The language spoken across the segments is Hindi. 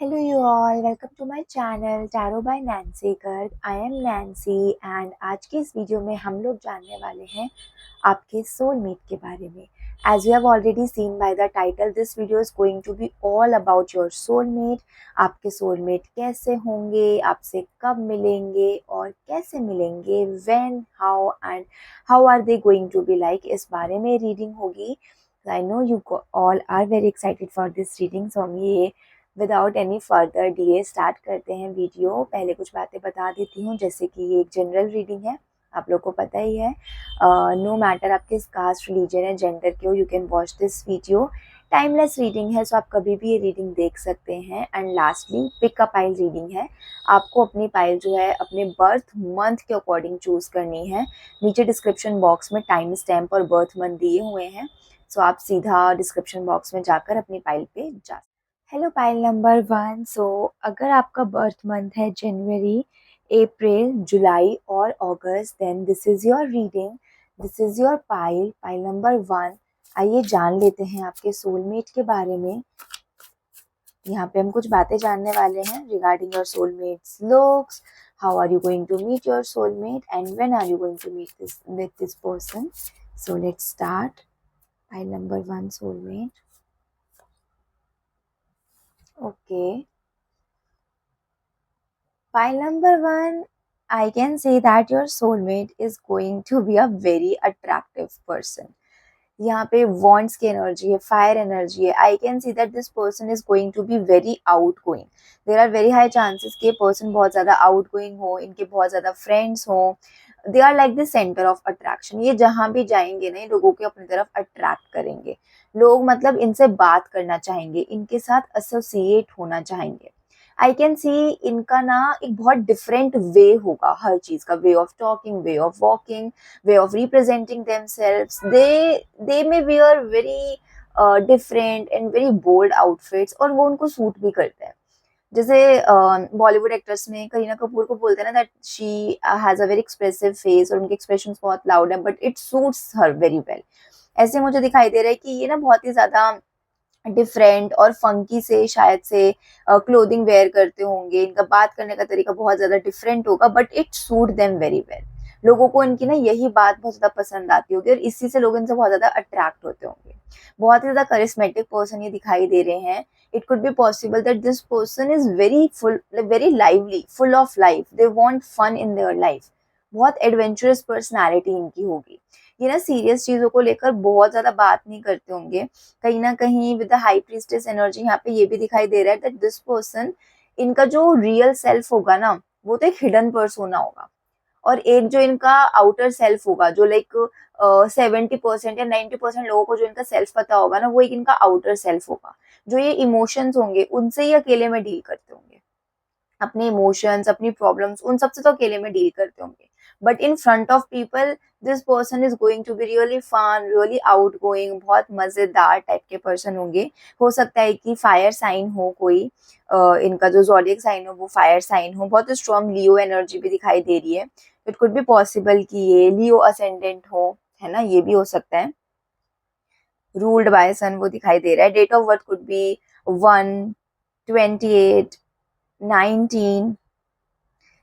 Hello, you all. Welcome to my channel Tarot by Nancy Garg. I am Nancy and आज की इस वीडियो में हम लोग जानने वाले हैं आपके सोलमेट के बारे में. As you have already seen by the title, this video is going to be all about your soulmate. आपके सोलमेट कैसे होंगे, आपसे कब मिलेंगे और कैसे मिलेंगे, when, how and how are they going to be like, इस बारे में रीडिंग होगी. I know you all are very excited for this reading, so हम ये without any further delay start करते हैं वीडियो. पहले कुछ बातें बता देती हूँ, जैसे कि ये एक जनरल रीडिंग है, आप लोग को पता ही है. नो मैटर आप किस कास्ट, रिलीजन या जेंडर के हो, you can watch this video. Timeless reading है, सो आप कभी भी ये रीडिंग देख सकते हैं. And lastly pick a pile reading है. आपको अपनी पाइल जो है अपने बर्थ मंथ के अकॉर्डिंग चूज करनी है. नीचे डिस्क्रिप्शन बॉक्स में टाइम स्टैम्प और बर्थ मंथ दिए हुए हैं, सो आप सीधा डिस्क्रिप्शन बॉक्स में जाकर अपनी पाइल पे जा. Hello pile number 1. सो अगर आपका बर्थ मंथ है जनवरी, अप्रैल, जुलाई और अगस्त, then this is your reading, this is your pile number 1. आइए जान लेते हैं आपके सोलमेट के बारे में. यहाँ पे हम कुछ बातें जानने वाले हैं regarding your soulmate's looks, how are you going to meet your soulmate and when are you going to meet this person. So let's start. Pile number 1, soulmate. Okay. Pile number 1, I can say that your soulmate is going to be a very attractive person. यहाँ पे वॉन्ट्स की एनर्जी है, फायर एनर्जी है. I can see that this person is going to be very outgoing. There are very high chances कि ये पर्सन बहुत ज़्यादा आउट गोइंग हो, इनके बहुत ज़्यादा फ्रेंड्स हों. They are like the centre of attraction. ये जहाँ भी जाएंगे ना, लोगों के अपनी तरफ अट्रैक्ट करेंगे. लोग मतलब इनसे बात करना चाहेंगे, इनके साथ एसोसिएट होना चाहेंगे. आई कैन सी इनका ना एक बहुत डिफरेंट वे होगा हर चीज़ का. Way of talking, way of walking, way of representing themselves. They may wear very different and very bold outfits और वो उनको सूट भी करते हैं. जैसे बॉलीवुड एक्ट्रेस में करीना कपूर को बोलते हैं ना that she has a very expressive face और उनके एक्सप्रेशंस बहुत लाउड हैं, but it suits her very well. ऐसे मुझे दिखाई दे रहा है कि ये ना बहुत ही ज़्यादा डिफरेंट और फंकी से शायद से क्लोथिंग वेयर करते होंगे. इनका बात करने का तरीका बहुत ज़्यादा डिफरेंट होगा, but it suit them very well. लोगों को इनकी ना यही बात बहुत ज़्यादा पसंद आती होगी और इसी से लोग इनसे बहुत ज़्यादा अट्रैक्ट होते होंगे. बहुत ही ज़्यादा करिस्मेटिक पर्सन ये दिखाई दे रहे हैं. It could be possible that this person is very full, very lively, full of life. They want fun in their life. बहुत एडवेंचरस पर्सनैलिटी इनकी होगी. ये ना सीरियस चीज़ों को लेकर बहुत ज़्यादा बात नहीं करते होंगे. कहीं ना कहीं with the high priestess energy यहाँ पे ये भी दिखाई दे रहा है दैट दिस पर्सन, इनका जो रियल सेल्फ होगा ना, वो तो एक हिडन पर्सोना होगा. और एक जो इनका आउटर सेल्फ होगा, जो लाइक 70% या 90% लोगों को जो इनका सेल्फ पता होगा ना, वो एक इनका आउटर सेल्फ होगा. जो ये इमोशंस होंगे उनसे ही अकेले में डील करते होंगे. अपने इमोशंस, अपनी प्रॉब्लम्स, उन सबसे तो अकेले में डील करते होंगे. But in front of people this person is going to be really fun, really outgoing. बहुत मज़ेदार टाइप के पर्सन होंगे. हो सकता है कि फायर साइन हो कोई, इनका जो ज़ोडिएक साइन हो वो फायर साइन हो. बहुत स्ट्रॉन्ग लियो एनर्जी भी दिखाई दे रही है. इट कुड बी पॉसिबल कि ये लियो असेंडेंट हो, है ना, ये भी हो सकता है. रूल्ड बाय सन वो दिखाई दे रहा है. Date of birth could be 1, 28, 19.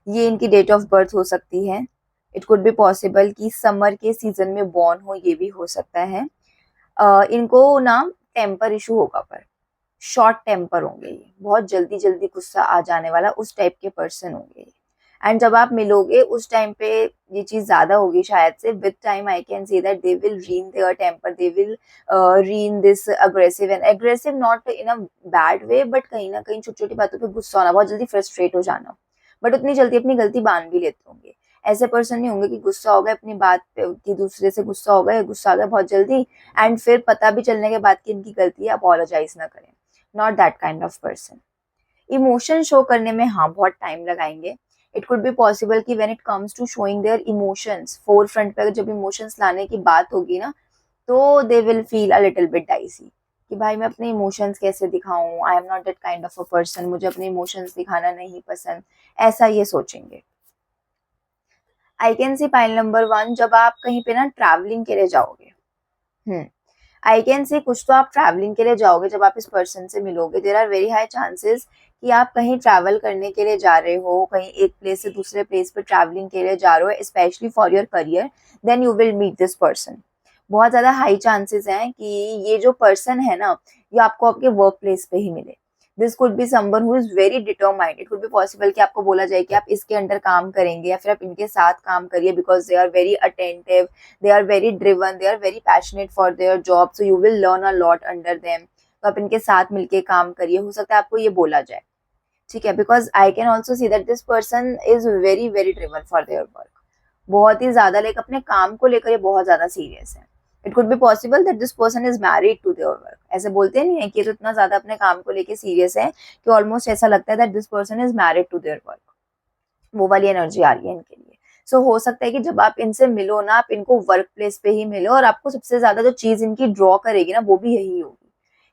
ये इनकी डेट ऑफ बर्थ हो सकती है. इट कुड बी पॉसिबल कि समर के सीजन में बॉर्न हो, ये भी हो सकता है. इनको ना टेम्पर इशू होगा, पर शॉर्ट टेम्पर होंगे ये. बहुत जल्दी जल्दी गुस्सा आ जाने वाला उस टाइप के पर्सन होंगे ये. एंड जब आप मिलोगे उस टाइम पे ये चीज़ ज़्यादा होगी शायद से. With time I can see that they will rein their temper, they will rein this aggressive. And aggressive not in a bad way, but कहीं ना कहीं छोटी छोटी बातों पे गुस्सा होना, बहुत जल्दी फ्रस्ट्रेट हो जाना. बट उतनी जल्दी अपनी गलती मान भी लेते होंगे. ऐसे पर्सन नहीं होंगे कि गुस्सा हो गए अपनी बात पे, कि दूसरे से गुस्सा हो गए, गुस्सा आ गया बहुत जल्दी, एंड फिर पता भी चलने के बाद कि इनकी गलती है, अपोलोजाइज ना करें. Not that kind of person. Emotion show करने में हाँ बहुत टाइम लगाएंगे. इट कुड बी पॉसिबल कि when it comes to showing their emotions, forefront पे जब इमोशंस लाने की बात होगी ना, तो they will feel a little bit dicey कि भाई मैं अपने इमोशंस कैसे दिखाऊं, I am not that kind of a person, मुझे अपने इमोशंस दिखाना नहीं पसंद, ऐसा ये सोचेंगे. आई कैन सी पाइल नंबर 1, जब आप कहीं पे ना ट्रैवलिंग के लिए जाओगे, आई कैन से कुछ तो आप ट्रैवलिंग के लिए जाओगे जब आप इस पर्सन से मिलोगे. There are very high chances कि आप कहीं ट्रैवल करने के लिए जा रहे हो, कहीं एक प्लेस से दूसरे प्लेस पे ट्रैवलिंग के लिए जा रहे हो, specially for your career. Then you will meet this person. बहुत ज्यादा हाई चांसेस हैं कि ये जो पर्सन है ना, ये आपको आपके वर्क प्लेस पे ही मिले. This could be someone who is very determined. It could be possible कि आपको बोला जाए कि आप इसके अंडर काम करेंगे या फिर आप इनके साथ काम करिए, because they are very attentive, they are very driven, they are very passionate for their job, so you will learn a lot under them. तो आप इनके साथ मिलके काम करिए, हो सकता है आपको ये बोला जाए. ठीक है, because I can also see that this person is very very driven for their work. बहुत ही ज्यादा लाइक अपने काम को लेकर ये बहुत ज्यादा सीरियस है. It could be possible that this person is married to their work. ऐसे बोलते नहीं है कि ये तो इतना ज्यादा अपने काम को लेकर सीरियस है कि ऑलमोस्ट ऐसा लगता है that this person is married to their work. वो वाली एनर्जी आ रही है इनके लिए. सो हो सकता है कि जब आप इनसे मिलो ना, आप इनको वर्क प्लेस पे ही मिलो, और आपको सबसे ज्यादा जो चीज इनकी ड्रॉ करेगी ना, वो भी यही होगी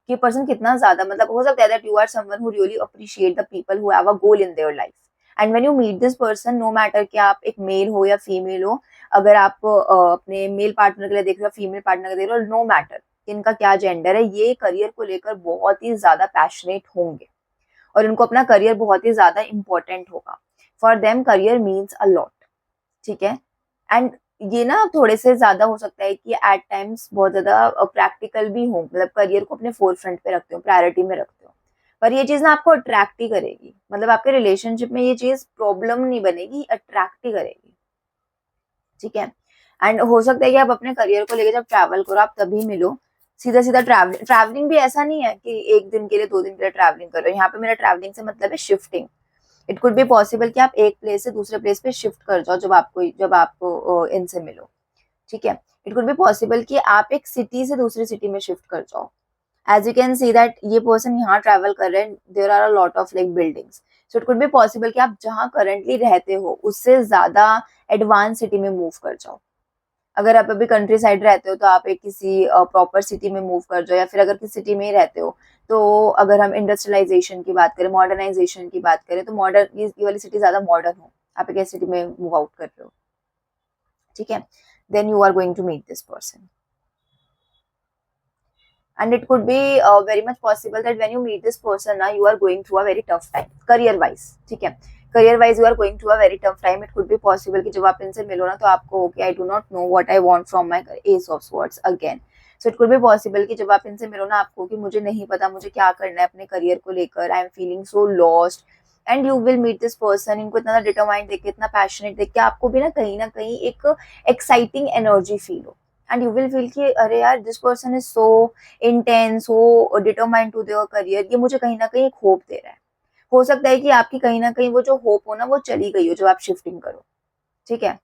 कि पर्सन कितना ज्यादा, मतलब हो सकता है that you are someone who really appreciate the people who have a goal in their life. And when you meet this person, no matter कि आप एक मेल हो या फीमेल हो, अगर आप अपने मेल पार्टनर के लिए देख रहे हो, फीमेल पार्टनर के लिए देख रहे हो, नो मैटर इनका क्या जेंडर है, ये करियर को लेकर बहुत ही ज्यादा पैशनेट होंगे और इनको अपना करियर बहुत ही ज्यादा इंपॉर्टेंट होगा. For them career means a lot. ठीक है. एंड ये ना थोड़े से ज्यादा हो सकता है कि एट टाइम्स बहुत ज्यादा प्रैक्टिकल भी हो, मतलब करियर को अपने फोर फ्रंट पे रखते हो, प्रायोरिटी में रखते हो. पर ये चीज ना आपको अट्रैक्ट ही करेगी, मतलब आपके रिलेशनशिप में ये चीज प्रॉब्लम नहीं बनेगी, अट्रैक्ट ही करेगी. ठीक है. एंड हो सकता है कि आप अपने करियर को लेकर जब ट्रैवल करो, आप तभी मिलो. सीधा सीधा ट्रैवलिंग भी ऐसा नहीं है कि एक दिन के लिए, 2 दिन के लिए ट्रैवलिंग करो. यहाँ पे मेरा ट्रैवलिंग से मतलब है shifting. It could be possible कि आप एक प्लेस से दूसरे प्लेस पे शिफ्ट कर जाओ जब आपको इनसे मिलो. ठीक है. इट कुड बी पॉसिबल कि आप एक सिटी से दूसरी सिटी में शिफ्ट कर जाओ. As you can see that ये पर्सन यहाँ ट्रैवल कर रहे हैं, there are a lot of like buildings. So it could be possible कि आप जहाँ करंटली रहते हो उससे ज्यादा एडवांस सिटी में मूव कर जाओ. अगर आप अभी कंट्री साइड रहते हो तो आप एक किसी प्रॉपर सिटी में मूव कर जाओ, या फिर अगर किसी सिटी में ही रहते हो तो अगर हम इंडस्ट्रियलाइजेशन की बात करें, मॉडर्नाइजेशन की बात करें, तो मॉडर्न ये वाली सिटी ज्यादा मॉडर्न हो, आप एक ऐसी सिटी में मूव आउट कर रहे हो. ठीक है. Then you are going to meet this person. And it could be very much possible that when you meet this person now, you are going through a very tough time career wise. ठीक है. career wise you are going through a very tough time. It could be possible कि जब आप इनसे मिलो ना, तो आपको okay, I do not know what I want from my ace of swords again. So it could be possible कि जब आप इनसे मिलो ना, आपको कि मुझे नहीं पता मुझे क्या करना है अपने करियर को लेकर, I am feeling so lost. And you will meet this person. इनको इतना डिटरमाइंड देख के, इतना पैशनेट देख के, आपको भी ना कहीं एक एक्साइटिंग एनर्जी फील हो. एंड यू विल फील कि अरे यार, this person is so intense, हो डिटरमाइंड टू देयर करियर, ये मुझे कहीं ना कहीं एक होप दे रहा है. हो सकता है कि आपकी कहीं ना कहीं वो जो होप हो ना, वो चली गई हो जब आप शिफ्टिंग करो. ठीक है.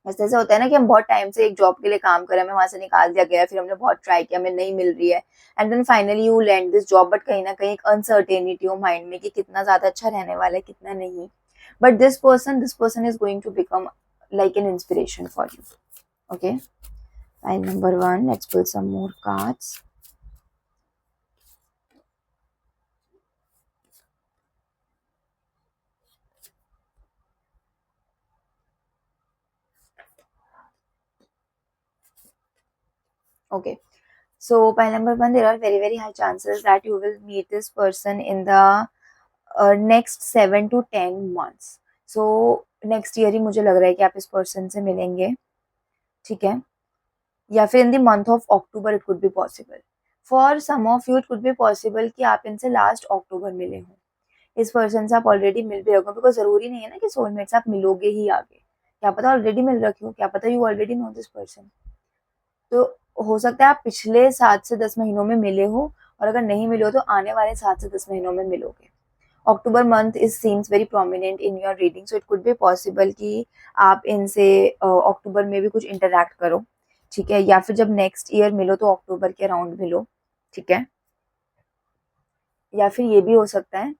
ऐसे ऐसे होता है ना कि हम बहुत टाइम से एक जॉब के लिए काम कर रहे हैं, हमें वहां से निकाल दिया गया, फिर हमने बहुत ट्राई किया, हमें नहीं मिल रही है, and then finally you land this job. But कहीं ना कहीं एक अनसर्टेनिटी हो माइंड में कि कितना ज्यादा अच्छा रहने वाला है, कितना नहीं. But this person is going to become like an inspiration for you. Okay. Pile number 1. Let's pull some more cards. Okay. So pile number 1, there are very very high chances that you will meet this person in the next 7 to 10 months. So next year ही मुझे लग रहा है कि आप इस पर्सन से मिलेंगे. ठीक है. या फिर in the month of October it could be possible. For some of you it could be possible कि आप इनसे लास्ट अक्टूबर मिले हो. इस पर्सन से आप ऑलरेडी मिल भी रखो, बिकॉज जरूरी नहीं है ना कि सोलमेट से आप मिलोगे ही आगे. क्या पता ऑलरेडी मिल रखे हो, क्या पता you already know this person. तो हो सकता है आप पिछले 7 से 10 महीनों में मिले हो, और अगर नहीं मिले हो तो आने वाले 7 से 10 महीनों में मिलोगे. October month is seems very prominent in your reading. So it could be possible कि आप इनसे अक्टूबर में भी कुछ इंटरेक्ट करो. ठीक है. या फिर जब नेक्स्ट ईयर मिलो तो अक्टूबर के अराउंड मिलो. ठीक है. या फिर ये भी हो सकता है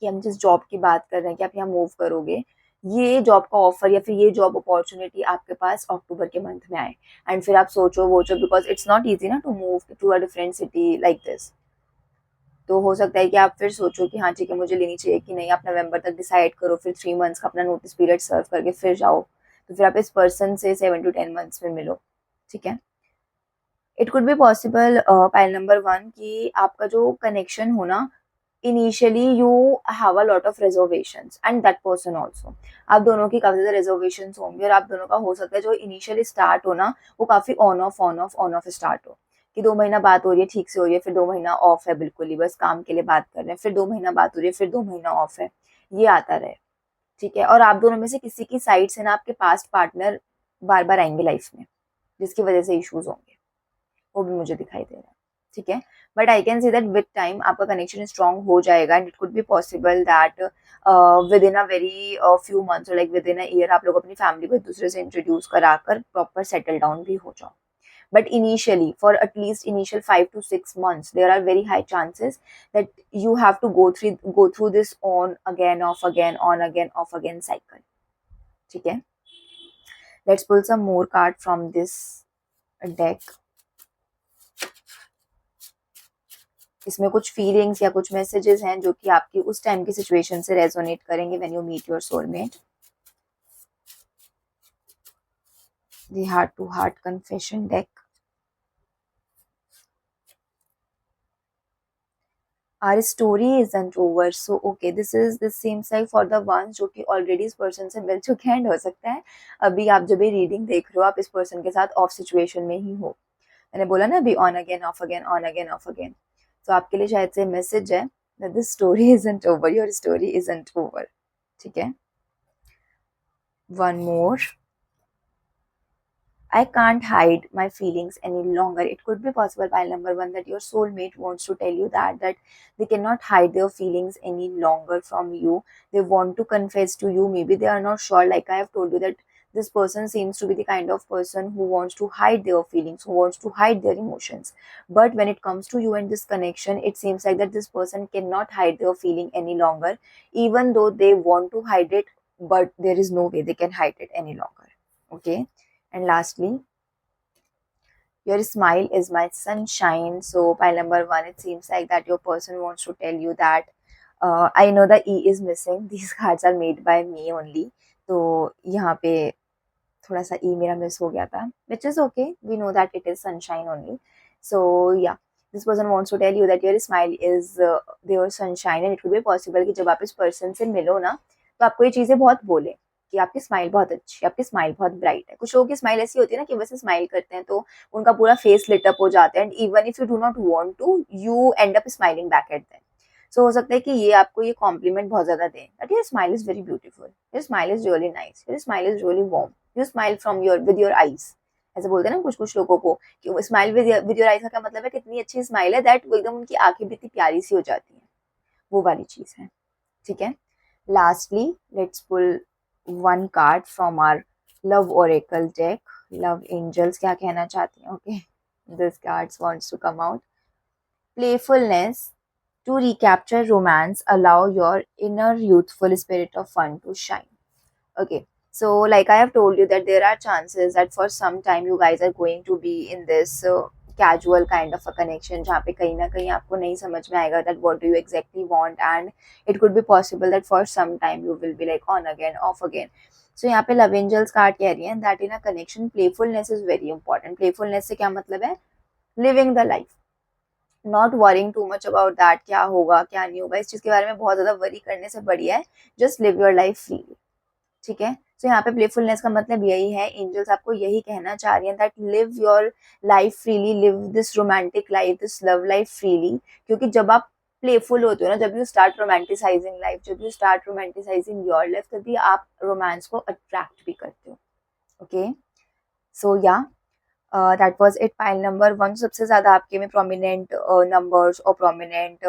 कि हम जिस जॉब की बात कर रहे हैं कि आप यहाँ मूव करोगे, ये जॉब का ऑफर या फिर ये जॉब अपॉर्चुनिटी आपके पास अक्टूबर के मंथ में आए, एंड फिर आप सोचो वोचो, बिकॉज इट्स नॉट इजी ना to move to a different city like this. तो हो सकता है कि आप फिर सोचो कि हाँ ठीक है, मुझे लेनी चाहिए कि नहीं. आप नवंबर तक डिसाइड करो, फिर 3 मंथ्स का अपना नोटिस पीरियड सर्व करके फिर जाओ. तो फिर आप इस पर्सन से 7 to 10 months में मिलो. ठीक है. It could be possible pile number 1 कि आपका जो कनेक्शन हो ना, initially you have a lot of reservations and that person also. आप दोनों की काफ़ी ज़्यादा रिजर्वेशंस होंगी और आप दोनों का हो सकता है जो इनिशियली स्टार्ट हो ना, वो काफ़ी ऑन ऑफ स्टार्ट हो, कि 2 महीना बात हो रही है, ठीक से हो रही है, फिर 2 महीना ऑफ है बिल्कुल ही, बस काम के लिए बात कर रहे हैं, फिर 2 महीना बात हो रही है, फिर 2 महीना ऑफ है, ये आता रहे, ठीक है? और आप दोनों में से किसी की साइड से ना आपके पास्ट पार्टनर बार-बार आएँगे लाइफ में, जिसकी वजह से इश्यूज़ होंगे। वो भी मुझे दिखाई दे रहा है, ठीक है? But I can see that with time आपका कनेक्शन स्ट्रॉन्ग हो जाएगा and it could be possible that within a very few months और like within a year आप लोग अपनी फैमिली को एक-दूसरे से इंट्रोड्यूस कराकर प्रॉपर सेटल डाउन भी हो जाओ। But initially, for at least initial 5 to 6 months, there are very high chances that you have to go through this on again, off again, on again, off again cycle. ठीक है? Let's pull some more card from this deck. इसमें कुछ फीलिंग्स या कुछ मैसेजेस हैं जो कि आपकी उस टाइम की सिचुएशन से रेजोनेट करेंगे when you meet your soulmate. The heart to heart confession deck. Our story isn't over, so okay, this seems like for the ones जो कि already इस person से मिल चुके हैं, हो सकता है अभी आप जब ये रीडिंग देख रहे हो आप इस person के साथ ऑफ सिचुएशन में ही हो। मैंने बोला ना अभी on again of again, on again of again. तो आपके लिए शायद से मैसेज है that this story isn't over, your story isn't over, ठीक है? One more. I can't hide my feelings any longer. It could be possible, pile number 1, that your soulmate wants to tell you that they cannot hide their feelings any longer from you. They want to confess to you. Maybe they are not sure. Like I have told you that this person seems to be the kind of person who wants to hide their feelings, who wants to hide their emotions. But when it comes to you and this connection, it seems like that this person cannot hide their feeling any longer, even though they want to hide it, but there is no way they can hide it any longer. Okay. And lastly, your smile is my sunshine. So, pile number 1, it seems like that your person wants to tell you that I know the E is missing. These cards are made by me only. तो यहाँ पे थोड़ा सा E मेरा मिस हो गया था, which is okay. We know that it is sunshine only. So yeah, this person wants to tell you that your smile is their sunshine and it could be possible कि जब आप इस person से मिलो ना तो आपको ये चीज़ें बहुत बोले कि आपकी स्माइल बहुत अच्छी है, आपकी स्माइल बहुत ब्राइट है। कुछ लोगों की स्माइल ऐसी होती है ना कि बस स्माइल करते हैं तो उनका पूरा फेस लिट अप हो जाता है and even if you do not want to you end up smiling back at them. So हो सकता है कि ये आपको ये कॉम्प्लीमेंट बहुत ज्यादा दें that your smile is very beautiful, your smile is really nice, your smile is really warm, you smile from your with your eyes. ऐसे बोलते हैं ना कुछ कुछ लोगों को कि स्माइल विद योर आईज का क्या मतलब है, कितनी अच्छी स्माइल है दैट वो एकदम उनकी आंखें भी इतनी प्यारी सी हो जाती हैं, वो वाली चीज है, ठीक है? Lastly let's pull one card from our love oracle deck. Love angels क्या कहना चाहती हैं? Okay, this cards wants to come out. Playfulness to recapture romance, allow your inner youthful spirit of fun to shine. Okay, so like I have told you that there are chances that for some time you guys are going to be in this casual kind of a connection जहाँ पे कहीं ना कहीं आपको नहीं समझ में आएगा that what do you exactly want, and it could be possible that for some time you will be like on again off again. So यहाँ पे love angels कार्ड कह रही हैं that in a connection playfulness is very important. playfulness से क्या मतलब है? living the life, not worrying too much about that क्या होगा क्या नहीं होगा, इस चीज के बारे में बहुत ज्यादा वरी करने से बढ़िया है just live your life freely, ठीक है? तो यहाँ पे प्लेफुलनेस का मतलब यही है, एंजल्स आपको यही कहना चाह रही हैं that live your life freely, live this romantic life, this love life freely. क्योंकि जब आप प्लेफुल होते हो ना, जब यू स्टार्ट रोमांटिसाइजिंग लाइफ, जब you start romanticising your life, तभी आप रोमांस को अट्रैक्ट भी करते हो। Okay, so yeah that was it. Pile number 1, सबसे ज़्यादा आपके में प्रोमिनेंट नंबर्स और प्रोमिनेंट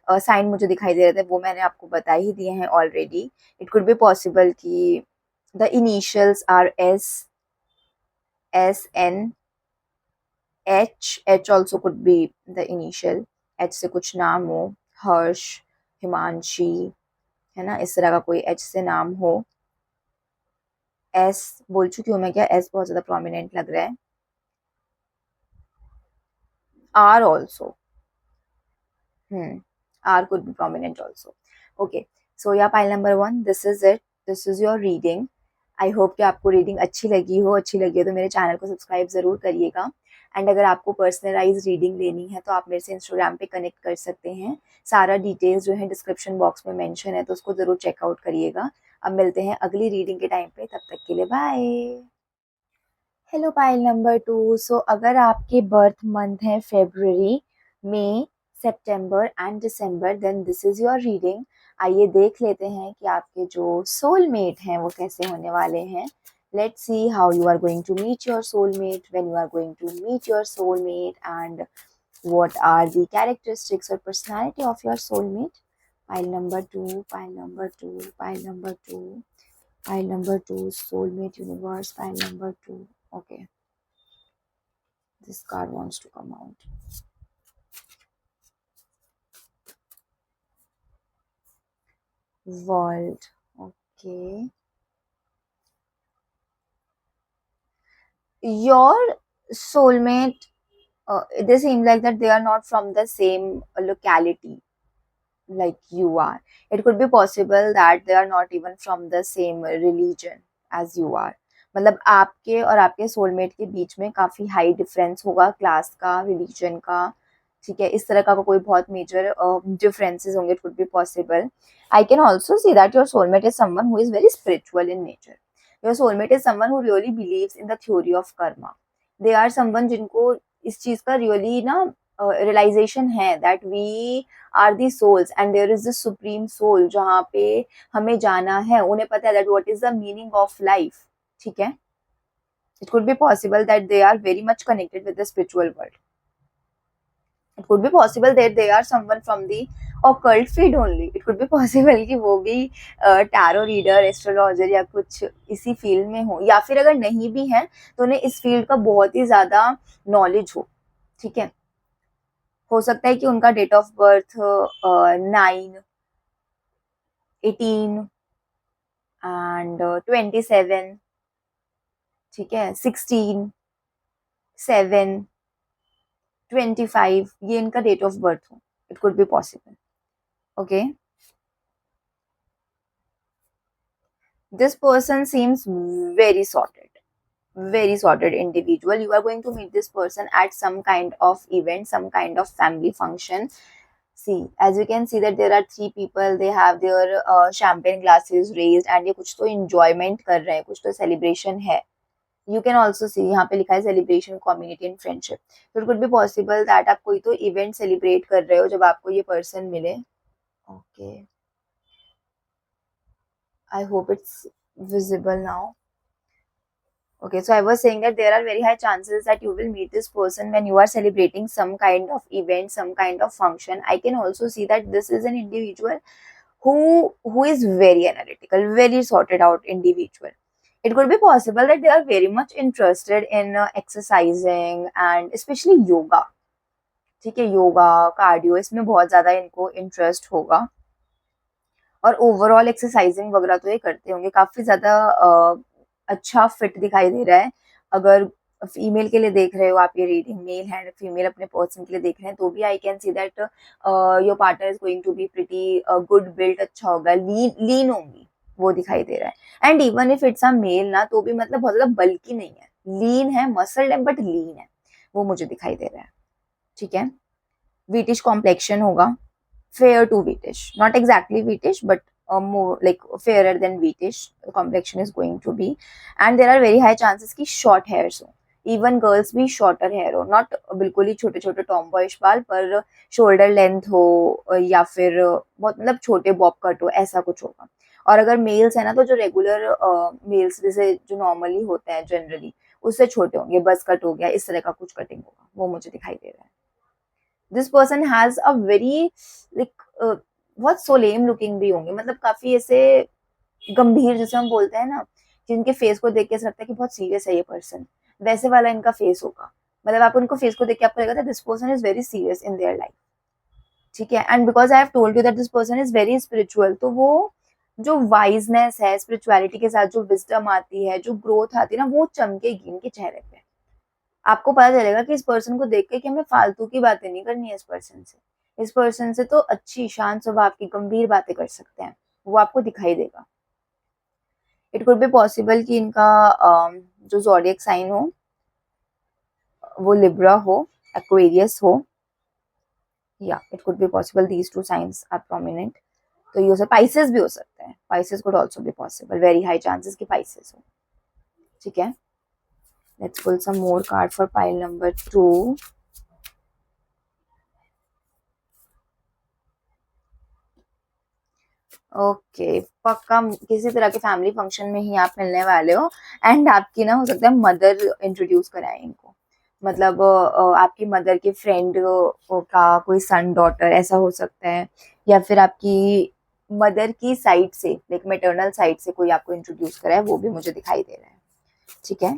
साइन मुझे दिखाई दे रहे थे, वो मैंने आपको बता ही दिए हैं already. It could be possible कि the initials are S, S N, H, H also could be the initial, H से कुछ नाम हो, हर्ष, हिमांशी, है ना, इस तरह का कोई एच से नाम हो। एस बोल चुकी हूँ मैं क्या? एस बहुत ज़्यादा प्रोमिनेंट लग रहा है। R also, R could be prominent also. Okay, so yeah, pile number 1, this is it. This is your reading. I hope कि आपको रीडिंग अच्छी लगी हो। अच्छी लगी हो तो मेरे चैनल को सब्सक्राइब ज़रूर करिएगा एंड अगर आपको पर्सनलाइज रीडिंग लेनी है तो आप मेरे से इंस्टाग्राम पे कनेक्ट कर सकते हैं। सारा डिटेल्स जो है डिस्क्रिप्शन बॉक्स में मेंशन है, तो उसको ज़रूर चेकआउट करिएगा। अब मिलते हैं अगली रीडिंग के टाइम पे, तब तक के लिए bye. Hello pile number 2। So अगर आपके बर्थ मंथ है फेब्रुअरी, मई, सितंबर एंड दिसंबर, then this is your reading. आइए देख लेते हैं कि आपके जो सोलमेट हैं वो कैसे होने वाले हैं। Let's see how you are going to meet your soulmate, when you are going to meet your soulmate, and what are the characteristics or personality of your soulmate. Pile number 2, pile number 2, pile number 2, pile number 2, soulmate universe, pile number 2. Okay, this card wants to come out. World. Okay, your soulmate, they seem like that they are not from the same locality like you are. It could be possible that they are not even from the same religion as you are. मतलब आपके और आपके सोलमेट के बीच में काफी हाई डिफरेंस होगा, क्लास का, रिलीजन का, ठीक है, इस तरह का कोई बहुत मेजर डिफरेंसेस होंगे. It could be possible. I can also see that your soulmate is someone who is very spiritual in nature. Your soulmate is someone who really believes in the theory of karma. They are someone जिनको इस चीज का रियली ना रियलाइजेशन है that we are the souls and there is the supreme soul जहाँ पे हमें जाना है. उन्हें पता है that what is the meaning of life. ठीक है. It could be possible that they are very much connected with the spiritual world. It could be possible that they are someone from the occult field only. It could be possible कि वो भी टैरो रीडर, एस्ट्रोलॉजर या कुछ इसी फील्ड में हो, या फिर अगर नहीं भी है तो उन्हें इस फील्ड का बहुत ही ज्यादा नॉलेज हो. ठीक है. हो सकता है कि उनका डेट ऑफ बर्थ 9, 18 एंड 27, ठीक है, 16, 7, 25, ये इनका डेट ऑफ बर्थ हो. It could be possible. Okay. This person seems very sorted, very sorted individual. You are going to meet this person at some kind of event, some kind of family function. See, as you can see that there are 3 people. They have their champagne glasses raised and ये कुछ तो enjoyment कर रहे हैं, कुछ तो celebration है. You can also see यहाँ पे लिखा है celebration, community and friendship. So it could be possible that आप कोई तो event celebrate कर रहे हो जब आपको ये person मिले. Okay. I hope it's visible now. Okay, so I was saying that there are very high chances that you will meet this person when you are celebrating some kind of event, some kind of function. I can also see that this is an individual who is very analytical, very sorted out individual. It could be possible that they are very much interested in exercising and especially yoga. ठीक है, योगा, कार्डियो, इसमें बहुत ज्यादा इनको इंटरेस्ट होगा. और ओवरऑल एक्सरसाइजिंग वगैरह तो ये करते होंगे. काफी ज्यादा अच्छा फिट दिखाई दे रहा है. अगर फीमेल के लिए देख रहे हो आप ये रीडिंग, मेल है, फीमेल अपने पर्सन के लिए देख रहे हैं, तो भी I can see that your partner is going to be pretty good build, अच्छा होगा, लीन होंगी, वो दिखाई दे रहा है. And even if it's a male ना, तो भी मतलब बहुत ज्यादा बल्कि नहीं है, लीन है, मसल है, बट लीन है, वो मुझे दिखाई दे रहा है. ठीक है. वीटिश कॉम्प्लेक्शन होगा, fair to wheatish, not exactly wheatish, but more like fairer than wheatish complexion is going to be. And there are very high chances कि short hairs हो, even girls भी shorter hair हो, not बिल्कुल ही छोटे छोटे tomboyish बाल, पर shoulder length हो या फिर बहुत मतलब छोटे bob cut हो, ऐसा कुछ होगा. और अगर मेल्स है ना, तो जो रेगुलर मेल्स जैसे जो नॉर्मली होते हैं जनरली, उससे छोटे होंगे, बस कट हो गया, इस तरह का कुछ कटिंग होगा, वो मुझे दिखाई दे रहा है. This person has a very like बहुत सोलेम लुकिंग भी होंगे, मतलब काफी ऐसे गंभीर, जैसे हम बोलते हैं ना, जिनके फेस को देख के ऐसा लगता है कि बहुत सीरियस है ये पर्सन, वैसे वाला इनका फेस होगा. मतलब आप उनको फेस को देख के आपको लगेगा this person is very serious in their life. ठीक है. And because I have told you that this person is very spiritual, तो वो जो वाइजनेस है, स्पिरिचुअलिटी के साथ जो विजडम आती है, जो ग्रोथ आती है ना, वो चमकेगी इनके चेहरे पे. आपको पता चलेगा कि इस पर्सन को देख के कि हमें फालतू की बातें नहीं करनी है इस पर्सन से. इस पर्सन से तो अच्छी, शांत स्वभाव की, गंभीर बातें कर सकते हैं, वो आपको दिखाई देगा. इट कुड बी पॉसिबल कि इनका जो ज़ोडिएक साइन हो वो लिब्रा हो, एक्वेरियस हो, या it could be possible these two signs are prominent. तो ये हो सकता, पाइसेस भी हो सकते हैं, Pisces could also be possible, very high chances कि पाइसेस हो। ठीक है, let's pull some more card for pile number 2। Okay, पक्का किसी तरह के फैमिली फंक्शन में ही आप मिलने वाले हो, एंड आपकी ना हो सकता है मदर इंट्रोड्यूस कराए इनको, मतलब आपकी मदर के फ्रेंड का कोई सन डॉटर ऐसा हो सकता है, या फिर आपकी मदर की साइड से, लाइक मेटर्नल साइड से कोई आपको इंट्रोड्यूस कराए, वो भी मुझे दिखाई दे रहा है। ठीक है,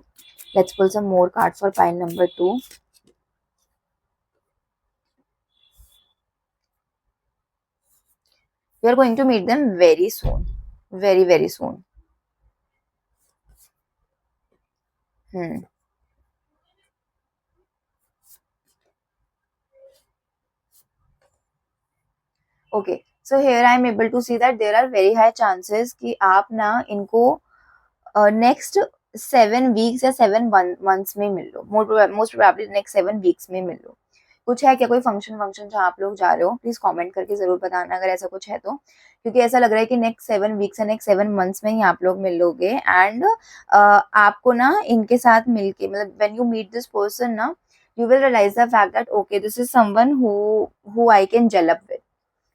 let's pull some more card for pile number 2। We are going to meet them very soon, very very soon. Hmm, okay, so here I am able to see that there are very high chances कि आप ना इनको नेक्स्ट 7 वीक्स या 7 मंथ्स में मिल लो, मोस्ट प्रोबेबली नेक्स्ट 7 वीक्स में मिल लो। कुछ है क्या, कोई फंक्शन वंक्शन जहाँ आप लोग जा रहे हो, प्लीज कमेंट करके जरूर बताना अगर ऐसा कुछ है तो, क्योंकि ऐसा लग रहा है कि नेक्स्ट 7 वीक्स या नेक्स्ट 7 मंथ्स में ही आप लोग मिल लोगे। एंड आपको ना इनके साथ मिलके, मतलब when you meet this person ना, you will realise the fact that okay this is someone who I can gel up with,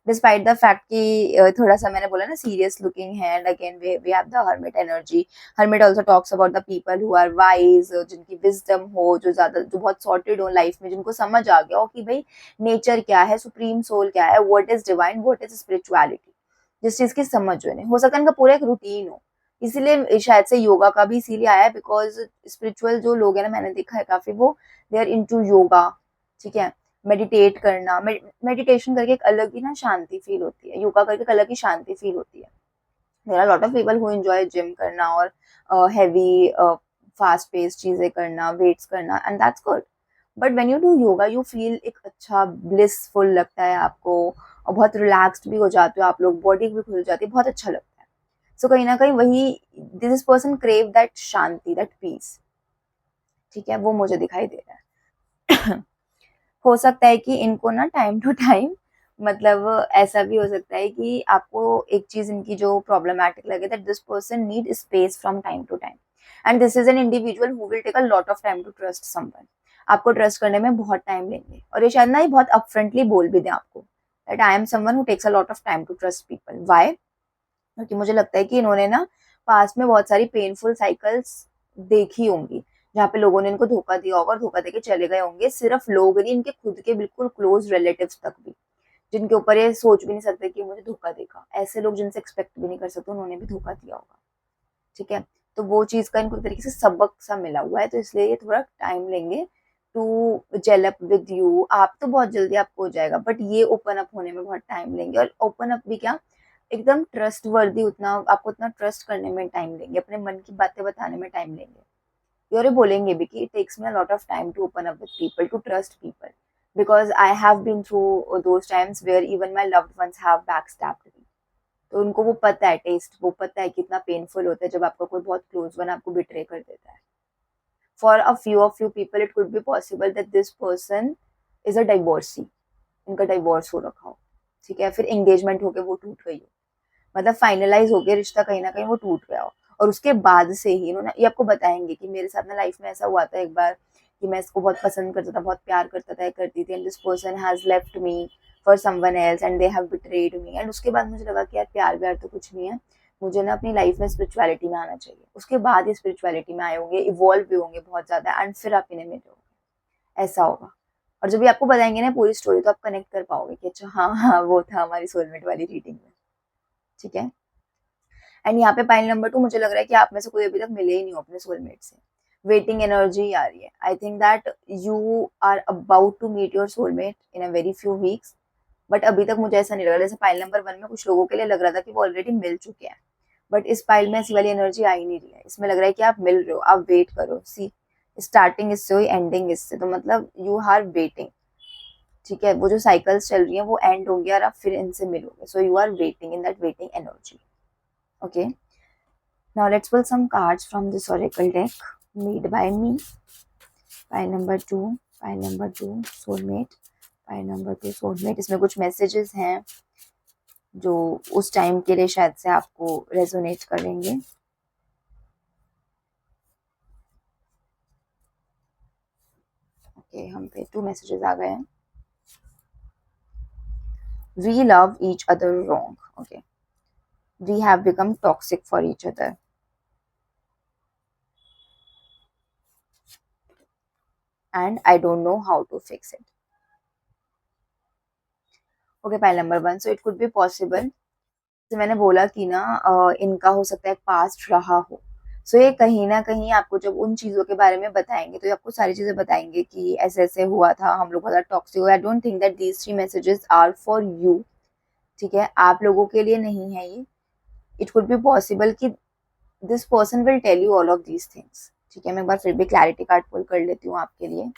despite the fact कि थोड़ा सा मैंने बोला ना सीरियस लुकिंग है, and again we have the hermit energy. Hermit also talks about the people who are wise, जिनकी विजडम हो, जो ज्यादा, जो बहुत सॉर्टेड हो लाइफ में, जिनको समझ आ गया हो कि भाई नेचर क्या है, सुप्रीम सोल क्या है, what is divine, what is spirituality, जिस चीज की समझ हो सकता है इनका पूरा एक रूटीन हो। इसीलिए शायद से योगा का भी इसीलिए आया, बिकॉज स्पिरिचुअल जो लोग हैं ना, मैंने देखा है काफी, वो दे आर इनटू योगा। ठीक है, मेडिटेट करना, मेडिटेशन करके एक अलग ही ना शांति फील होती है, योगा करके एक अलग ही शांति फील होती है। There are lot of people who enjoy gym करना और हैवी फास्ट पेस चीजें करना, वेट्स करना, and that's good. But when you do yoga you feel एक अच्छा ब्लिसफुल लगता है आपको, और बहुत रिलैक्स्ड भी हो जाते हो आप लोग, बॉडी भी खुल जाती है, बहुत अच्छा लगता है। सो कहीं ना कहीं वही, this person crave that shanti, that peace. ठीक है, वो मुझे दिखाई दे रहा है। हो सकता है कि इनको ना टाइम टू टाइम, मतलब ऐसा भी हो सकता है कि आपको एक चीज इनकी जो प्रॉब्लमैटिक लगे, that this person need space from time to time, and this is an individual who will take a lot of time to trust someone. आपको ट्रस्ट करने में बहुत टाइम लेंगे, और ये शायद ना ये बहुत अपफ्रंटली बोल भी दें आपको, that I am someone who takes a lot of time to trust people. Why? क्योंकि मुझे लगता है कि इन्होंने ना पास्ट में बहुत सारी पेनफुल साइकिल्स देखी होंगी, जहाँ पे लोगों ने इनको धोखा दिया होगा और धोखा देके चले गए होंगे, सिर्फ लोग नहीं, इनके खुद के बिल्कुल क्लोज रिलेटिव्स तक भी, जिनके ऊपर ये सोच भी नहीं सकते कि मुझे धोखा देगा, ऐसे लोग जिनसे एक्सपेक्ट भी नहीं कर सकते, उन्होंने भी धोखा दिया होगा। ठीक है, तो वो चीज का इनको एक तरीके से सबक सा मिला हुआ है, तो इसलिए ये थोड़ा टाइम लेंगे to gel up with you. आप तो बहुत जल्दी आपको हो जाएगा, बट ये ओपन अप होने में बहुत टाइम लेंगे, और ओपन अप भी क्या, एकदम ट्रस्ट वर्दी, उतना आपको उतना ट्रस्ट करने में टाइम लेंगे, अपने मन की बातें बताने में टाइम लेंगे। और ये बोलेंगे भी कि it takes me a lot of time to open up with people, to trust people, because I have been through those times where even my loved ones have backstabbed me. तो उनको वो पता है टेस्ट, वो पता है कितना पेनफुल होता है जब आपका कोई बहुत क्लोज वन आपको बिट्रे कर देता है। For a few of you people it could be possible that this person is a divorcee, इनका डाइवोर्स हो रखा हो। ठीक है, फिर एंगेजमेंट होके वो टूट गई हो, मतलब फाइनलाइज हो गया रिश्ता, कहीं ना कहीं वो टूट गया हो, और उसके बाद से ही इन्होंने ये आपको बताएंगे कि मेरे साथ ना लाइफ में ऐसा हुआ था एक बार, कि मैं इसको बहुत पसंद करता था, बहुत प्यार करता था, करती थी, and this person has left me for someone else and they have betrayed me, and उसके बाद मुझे लगा कि यार प्यार व्यार तो कुछ नहीं है, मुझे ना अपनी लाइफ में स्पिरिचुअलिटी में आना चाहिए। उसके बाद ये स्पिरिचुअलिटी में आए होंगे, इवॉल्व भी होंगे बहुत ज्यादा, एंड फिर आप इन्हें मिलोगे, ऐसा होगा। और जब भी आपको बताएंगे ना पूरी स्टोरी, तो आप कनेक्ट कर पाओगे कि अच्छा हाँ हाँ वो था हमारी सोलमेट वाली रीडिंग में। ठीक है, एंड यहाँ पे पाइल नंबर 2, मुझे लग रहा है कि आप में से कोई अभी तक मिले ही नहीं हो अपने सोलमेट से, वेटिंग एनर्जी आ रही है। I think that you are about to meet your soulmate in a very few weeks, but अभी तक मुझे ऐसा नहीं लग रहा। जैसे पाइल नंबर 1 में कुछ लोगों के लिए लग रहा था कि वो ऑलरेडी मिल चुके हैं, बट इस पाइल में ऐसी वाली एनर्जी आ ही नहीं रही है। इसमें लग रहा है कि आप मिल रहे हो, आप वेट करो, सी स्टार्टिंग इससे हुई, एंडिंग इससे, तो मतलब यू आर वेटिंग। ठीक है, वो जो साइकिल्स चल रही हैं वो एंड होंगी और आप फिर इनसे मिलोगे, so you are waiting in that waiting energy. Okay, now let's pull some cards from this oracle deck made by me. Pile number 2, pile number 2 soulmate, pile number 2 soulmate. इसमें कुछ मैसेजेस हैं जो उस टाइम के लिए शायद से आपको रेजोनेट करेंगे। ओके, हम पे 2 मैसेजेस आ गए हैं। We love each other wrong. Okay. We have become toxic for each other. And I don't know how to fix it. Okay, pile number 1. So it could be possible. जैसे मैंने बोला कि ना इनका हो सकता है पास्ट रहा हो। सो ये कहीं ना कहीं आपको जब उन चीज़ों के बारे में बताएंगे तो ये आपको सारी चीज़ें बताएंगे कि ऐसे ऐसे हुआ था, हम लोग बहुत ज़्यादा टॉक्सिक हुआ। I don't think that these 3 messages are for you. ठीक है, आप लोगों के लिए नहीं है ये। इट कुड बी पॉसिबल कि this person will tell you all of these things. ठीक है, मैं एक बार फिर भी क्लैरिटी कार्ड पुल कर लेती हूँ आपके लिए।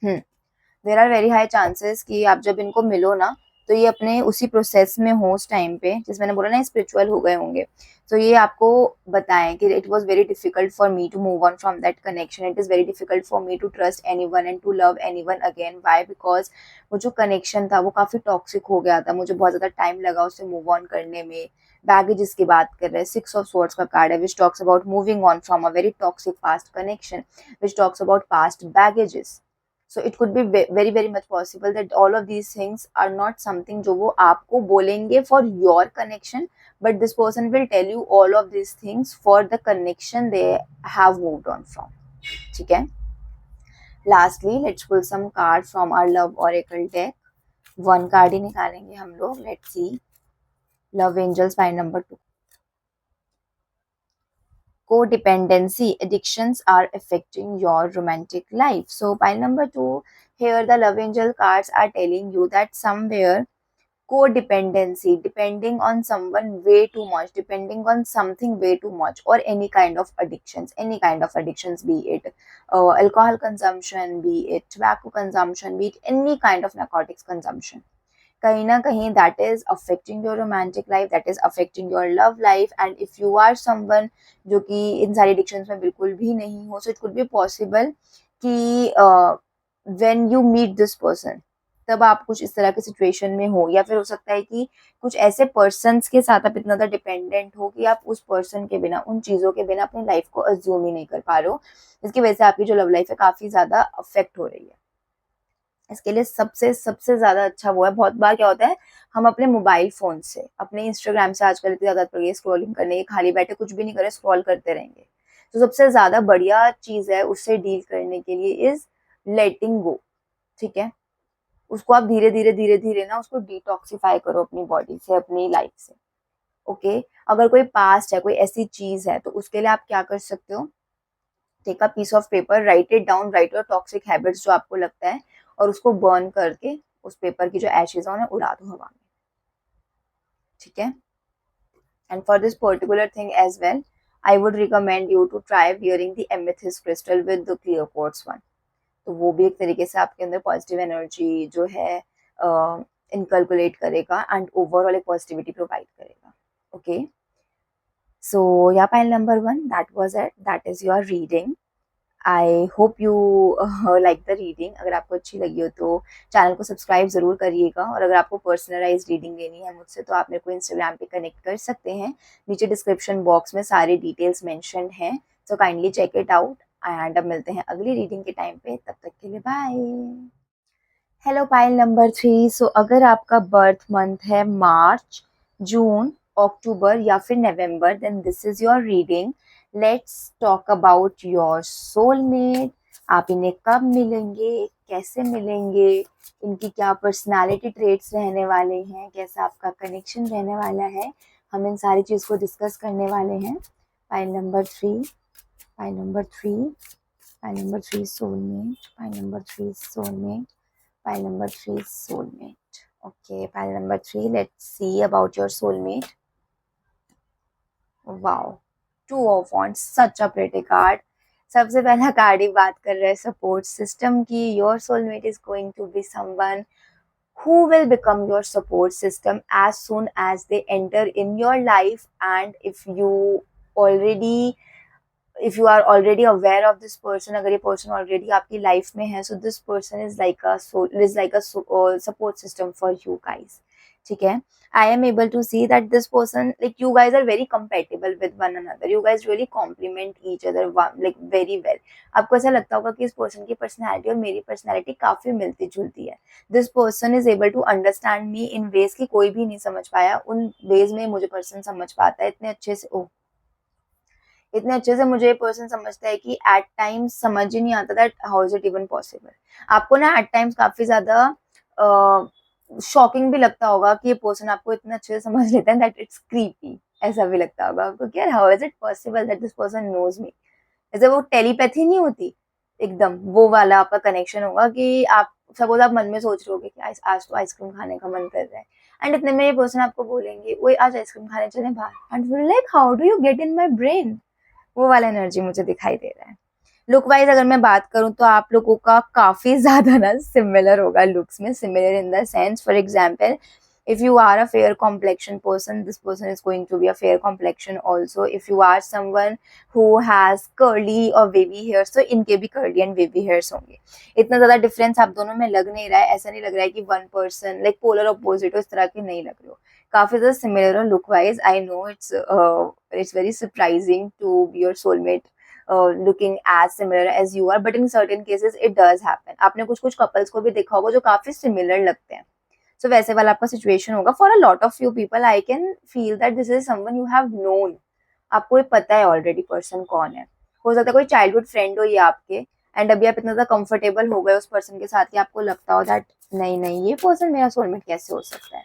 There are very high chances कि आप जब इनको मिलो ना तो ये अपने उसी प्रोसेस में हो उस टाइम पे, जिस मैंने बोला ना स्पिरिचुअल हो गए होंगे। तो ये आपको बताएं कि it was very difficult for me to move on from that connection, it is very difficult for me to trust anyone and to love anyone again. Why? Because वो जो कनेक्शन था वो काफ़ी टॉक्सिक हो गया था, मुझे बहुत ज़्यादा टाइम लगा उससे मूव ऑन करने में। बैगेजेस की बात कर रहे हैं, 6 ऑफ स्वॉर्ड्स का कार्ड है which talks about moving on from a very toxic past connection, which talks about past baggages. So it could be very very much possible that all of these things are not something जो वो आपको बोलेंगे for your connection, but this person will tell you all of these things for the connection they have moved on from. ठीक है, lastly let's pull some card from our love oracle deck. One card ही निकालेंगे हम लोग। Let's see, love angels by number 2। Codependency addictions are affecting your romantic life. So pile number 2, here the love angel cards are telling you that somewhere codependency, depending on someone way too much, depending on something way too much, or any kind of addictions, any kind of addictions, be it alcohol consumption, be it tobacco consumption, be it any kind of narcotics consumption, कहीं ना कहीं that is affecting your romantic life, that is affecting your love life. And if you are someone जो कि इन सारी addictions में बिल्कुल भी नहीं हो, so it could be possible कि when you meet this person तब आप कुछ इस तरह के सिचुएशन में हो, या फिर हो सकता है कि कुछ ऐसे पर्सन्स के साथ आप इतना ज़्यादा डिपेंडेंट हो कि आप उस पर्सन के बिना, उन चीज़ों के बिना अपनी लाइफ को अज्यूम ही नहीं कर पा रहे हो, जिसकी वजह से आपकी जो लव लाइफ है काफ़ी ज़्यादा अफेक्ट हो रही है। इसके लिए सबसे सबसे ज़्यादा अच्छा वो है, बहुत बार क्या होता है हम अपने मोबाइल फ़ोन से, अपने इंस्टाग्राम से आजकल इतनी ज़्यादा पड़ गई स्क्रॉलिंग करने की, खाली बैठे कुछ भी नहीं करें स्क्रॉल करते रहेंगे। तो सबसे ज़्यादा बढ़िया चीज़ है उससे डील करने के लिए इज़ लेटिंग गो। ठीक है, उसको आप धीरे धीरे धीरे धीरे ना उसको डिटॉक्सिफाई करो अपनी बॉडी से, अपनी लाइफ से। ओके, अगर कोई पास्ट है, कोई ऐसी चीज़ है, तो उसके लिए आप क्या कर सकते हो, take a piece of paper, write it down, write your toxic habits जो आपको लगता है, और उसको बर्न करके उस पेपर की जो एशेज है उन्हें उड़ा दो हवा में। ठीक है, and for this particular thing as well I would recommend you to try wearing the amethyst crystal with the clear quartz one. तो वो भी एक तरीके से आपके अंदर पॉजिटिव एनर्जी जो है इनकलकुलेट करेगा एंड ओवरऑल एक पॉजिटिविटी प्रोवाइड करेगा। ओके, सो या pile number 1, that was it, that is your reading. I hope you like the reading. अगर आपको अच्छी लगी हो तो चैनल को सब्सक्राइब ज़रूर करिएगा, और अगर आपको पर्सनलाइज रीडिंग लेनी है मुझसे तो आप मेरे को इंस्टाग्राम पे कनेक्ट कर सकते हैं। नीचे डिस्क्रिप्शन बॉक्स में सारे डिटेल्स मेंशन्ड हैं, so kindly check it out. And अब मिलते हैं अगली रीडिंग के टाइम पे, तब तक के लिए बाय। Hello pile number 3। सो अगर आपका बर्थ मंथ है मार्च, जून, अक्टूबर या फिर नवंबर, then this is your reading. Let's talk about your soulmate. आप इन्हें कब मिलेंगे, कैसे मिलेंगे, इनकी क्या पर्सनालिटी ट्रेट्स रहने वाले हैं, कैसा आपका कनेक्शन रहने वाला है, हम इन सारी चीज़ को डिस्कस करने वाले हैं। Pile number 3, pile number 3, pile number 3 soulmate, pile number 3 soulmate, pile number 3 soulmate. Okay, pile number 3, let's see about your soulmate. Wow, two of wands, such a pretty card. सबसे पहला कार्ड ही बात कर रहे हैं सपोर्ट सिस्टम की। Your soulmate is going to be someone who will become your support system as soon as they enter in your life. And already if you are already aware of this person, अगर ये person already आपकी life में है, so this person is like a support system for you guys. ठीक है? I am able to see that this person, like you guys are very compatible with one another. You guys really complement each other like very well. आपको ऐसा लगता होगा कि इस person की personality और मेरी personality काफी मिलती जुलती है. This person is able to understand me in ways कि कोई भी नहीं समझ पाया. उन ways में मुझे person समझ पाता है इतने अच्छे से मुझे ये पर्सन समझता है कि एट टाइम्स समझ ही नहीं आता that how is it even possible. आपको ना एट टाइम्स काफी ज्यादा शॉकिंग भी लगता होगा कि ये पर्सन आपको इतने अच्छे से समझ लेता है दैट इट्स क्रीपी. ऐसा भी लगता होगा आपको कि यार how is it possible that this person knows me. जैसे वो टेलीपैथी नहीं होती, एकदम वो वाला आपका कनेक्शन होगा कि आप सपोज आप मन में सोच रहे होगे कि आज तो आइसक्रीम खाने का मन कर रहा है, एंड इतने में ये पर्सन आपको बोलेंगे वो आज आइसक्रीम खाने चले बाहर, and we like how do you get in my brain. वो वाला एनर्जी मुझे दिखाई दे रहा है. लुक वाइज अगर मैं बात करूं तो आप लोगों का काफी ज्यादा ना सिमिलर होगा लुक्स में. Similar in the sense, for example, if you are a fair complexion person, this person is going to be a fair complexion also. If you are someone who has curly or wavy hairs, तो इनके भी curly and wavy hairs होंगे. इतना ज्यादा डिफरेंस आप दोनों में लग नहीं रहा है. ऐसा नहीं लग रहा है कि one person like polar opposite हो, इस तरह के नहीं लग रहे हो. काफी ज्यादा सिमिलर और look wise. I know it's very surprising to be your soulmate looking as similar as you are, but in certain cases it does happen. आपने कुछ कुछ कपल्स को भी देखा होगा जो काफी सिमिलर लगते हैं. सो वैसे वाला आपका सिचुएशन होगा. For a lot of you people I can feel that this is someone you have known. आपको ये पता है ऑलरेडी पर्सन कौन है. हो सकता है कोई चाइल्डहुड फ्रेंड हो ये आपके, एंड अभी आप इतना ज्यादा कंफर्टेबल हो गए उस पर्सन के साथ कि आपको लगता हो दैट नहीं नहीं ये पर्सन मेरा सोलमेट कैसे हो सकता है.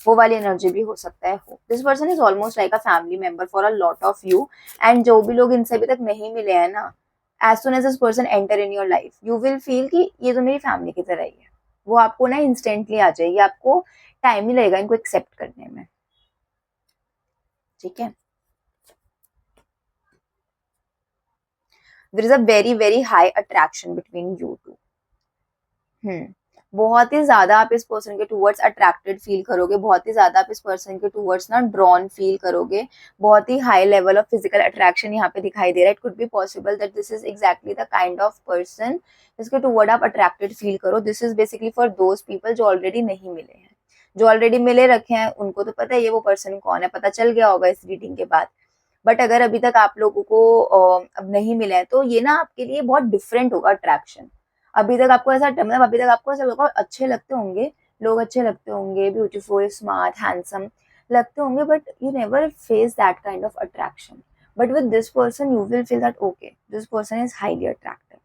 वो वाली एनर्जी भी हो सकता है. This person is almost like a family member for a lot of you. And जो भी लोग इनसे अभी तक नहीं मिले हैं ना, as soon as this person enter in your life you will feel कि ये तो मेरी फैमिली की तरह ही है. वो आपको ना इंस्टेंटली आ जाएगी. आपको टाइम नहीं लगेगा इनको एक्सेप्ट करने में. ठीक है. There is a very very high attraction between you two. बहुत ही ज्यादा आप इस पर्सन के टूवर्ड्स अट्रैक्टेड फील करोगे. बहुत ही ज्यादा आप इस पर्सन के टूवर्ड्स ना ड्रॉन फील करोगे. बहुत ही high level of physical attraction यहाँ पे दिखाई दे रहा है. It could be possible that this is exactly the kind of person जिसके टूवर्ड आप अट्रैक्टेड फील करो. This is basically for those people जो ऑलरेडी नहीं मिले हैं. जो ऑलरेडी मिले रखे हैं उनको तो पता है ये वो पर्सन कौन है, पता चल गया होगा इस रीडिंग के बाद. बट अगर अभी तक आप लोगों को अब नहीं मिला है तो ये ना आपके लिए बहुत डिफरेंट होगा अट्रैक्शन. अभी तक आपको ऐसा मतलब अभी तक आपको ऐसा लगा अच्छे लगते होंगे, लोग अच्छे लगते होंगे, ब्यूटीफुल, स्मार्ट, हैंडसम लगते होंगे, but you never face that kind of attraction. But with this person you will feel that okay this person is highly attractive.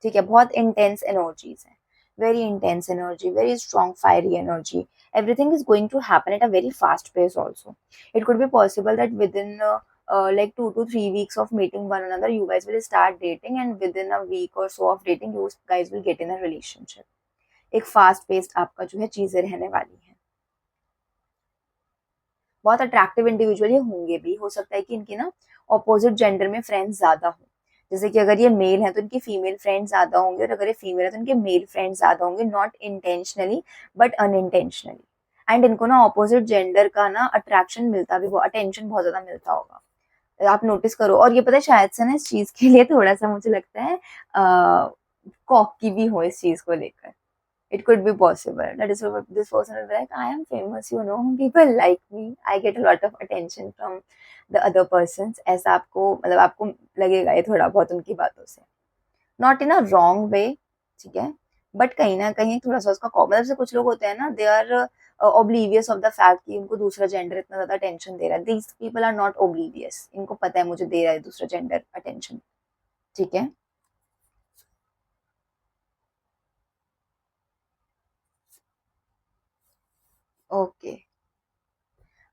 ठीक है. बहुत इंटेंस एनर्जीज है. Very intense energy, very strong fiery energy. Everything is going to happen at a very fast pace also. It could be possible that within like 2 to 3 weeks of meeting one another you guys will start dating, and within a week or so of dating you guys will get in a relationship. एक फास्ट पेस्ड आपका जो है चीजें रहने वाली है. बहुत अट्रैक्टिव इंडिविजुअल ये होंगे भी. हो सकता है कि इनकी ना ऑपोजिट जेंडर में फ्रेंड्स ज्यादा हो. जैसे कि अगर ये मेल है तो इनकी फीमेल फ्रेंड्स ज्यादा होंगे, और अगर ये फीमेल है तो इनके मेल फ्रेंड्स ज्यादा होंगे. Not intentionally but unintentionally. And इनको ना ऑपोजिट जेंडर का ना अट्रैक्शन मिलता भी, अटेंशन बहुत ज्यादा मिलता होगा. आप नोटिस करो. और ये पता है शायद से ना इस चीज के लिए थोड़ा सा मुझे लगता है कॉकी भी हो इस चीज को लेकर. it could be possible that is this person will be like I am famous, you know, people like me, I get a lot of attention from the other persons. ऐसा आपको मतलब आपको लगेगा ये थोड़ा बहुत उनकी बातों से. Not in a wrong way. ठीक है. बट कहीं ना कहीं थोड़ा सा उसका मतलब से कुछ लोग होते हैं ना they are oblivious of the fact कि उनको दूसरा जेंडर इतना ज्यादा अटेंशन दे रहा है. These people are not oblivious. इनको पता है मुझे दे रहा है दूसरा जेंडर अटेंशन. ठीक है. Okay.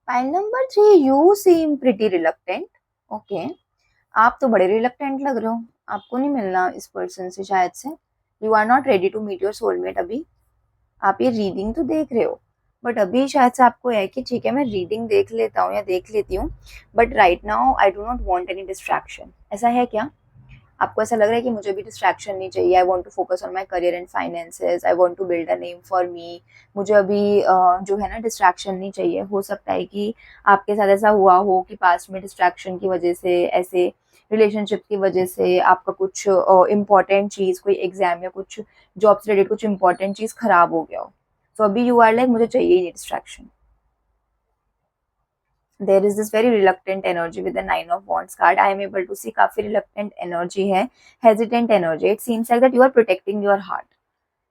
Pile number 3, you seem pretty reluctant. Okay. आप तो बड़े रिलक्टेंट लग रहे हो. आपको नहीं मिलना इस पर्सन से शायद से. You are not ready to meet your soulmate अभी. आप ये रीडिंग तो देख रहे हो बट अभी शायद से आपको है कि ठीक है मैं रीडिंग देख लेता हूँ या देख लेती हूँ, but right now I do not want any distraction. ऐसा है क्या? आपको ऐसा लग रहा है कि मुझे भी डिस्ट्रैक्शन नहीं चाहिए, I want to focus on my career and finances, I want to build a name for me, मुझे अभी जो है ना डिस्ट्रैक्शन नहीं चाहिए। हो सकता है कि आपके साथ ऐसा हुआ हो कि पास्ट में डिस्ट्रैक्शन की वजह से, ऐसे रिलेशनशिप की वजह से आपका कुछ इम्पोर्टेंट चीज़, कोई एग्जाम या कुछ जॉब से रिलेटेड कुछ इम्पोर्टेंट चीज़ खराब हो गया हो। तो अभी यू आर लाइक मुझे चाहिए ही नहीं distraction. There is this very reluctant energy with the 9 of Wands card. I am able to see काफी reluctant energy है, hesitant energy. It seems like that you are protecting your heart.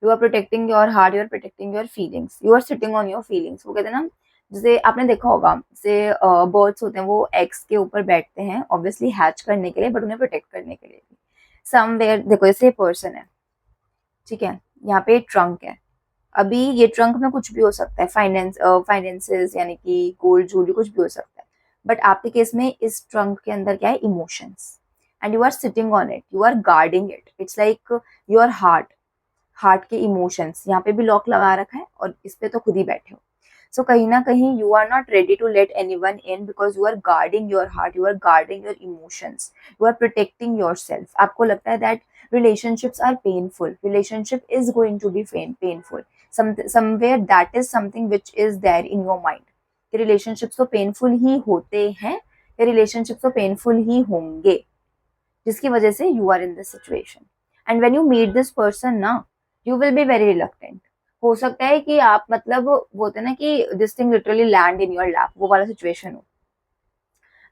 You are protecting your heart, you are protecting your feelings. You are sitting on your feelings. वो कहते हैं ना, जैसे आपने देखा होगा, जैसे बर्ड्स होते हैं वो एग्स के ऊपर बैठते हैं ऑब्वियसली हैच करने के लिए, बट उन्हें प्रोटेक्ट करने के लिए भी। समवेयर देखो, जैसे पर्सन है, ठीक है, यहाँ पे ट्रंक है। अभी ये ट्रंक में कुछ भी हो सकता है, फाइनेंसेस यानी कि गोल्ड ज्वेलरी कुछ भी हो सकता है, बट आपके केस में इस ट्रंक के अंदर क्या है, emotions, and you are sitting on it, you are guarding it. It's like your heart के इमोशंस यहाँ पे भी लॉक लगा रखा है और इस पे तो खुद ही बैठे हो। सो कहीं ना कहीं you are not ready to let anyone in, because you are guarding your heart, you are guarding your emotions, you are protecting yourself. आपको लगता है that relationships are painful, relationship is going to be painful, somewhere that is something which is there in your mind कि relationships तो painful ही होते हैं या relationships तो painful ही होंगे, जिसकी वजह से you are in this situation and when you meet this person ना, you will be very reluctant। हो सकता है कि आप मतलब बोलते हैं ना कि this thing literally land in your lap, वो वाला सिचुएशन हो।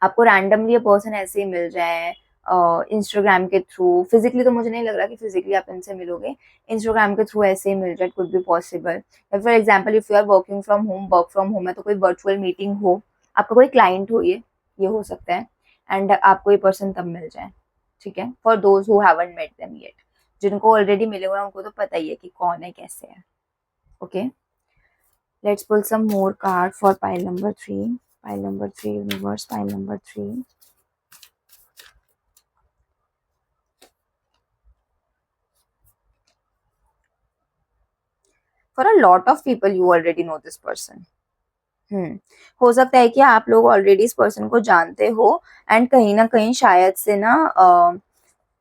आपको रैंडमली ये पर्सन ऐसे ही मिल जाए इंस्टाग्राम के थ्रू, फिजिकली तो मुझे नहीं लग रहा कि फिजिकली आप इनसे मिलोगे, इंस्टाग्राम के थ्रू ऐसे ही मिल जाए, could be possible. For example if you are working from home, work from home है तो कोई वर्चुअल मीटिंग हो, आपका कोई क्लाइंट हो, ये हो सकता है, एंड आपको ये पर्सन तब मिल जाए, ठीक है। For those who haven't met them yet, जिनको ऑलरेडी मिले हुए हैं उनको तो पता ही है कि कौन है कैसे है। Okay, let's pull some more card for pile number 3। Pile number 3 universe, pile number 3। For a lot of people you already know this person. हो सकता है कि आप लोग ऑलरेडी इस पर्सन को जानते हो एंड कहीं ना कहीं शायद से ना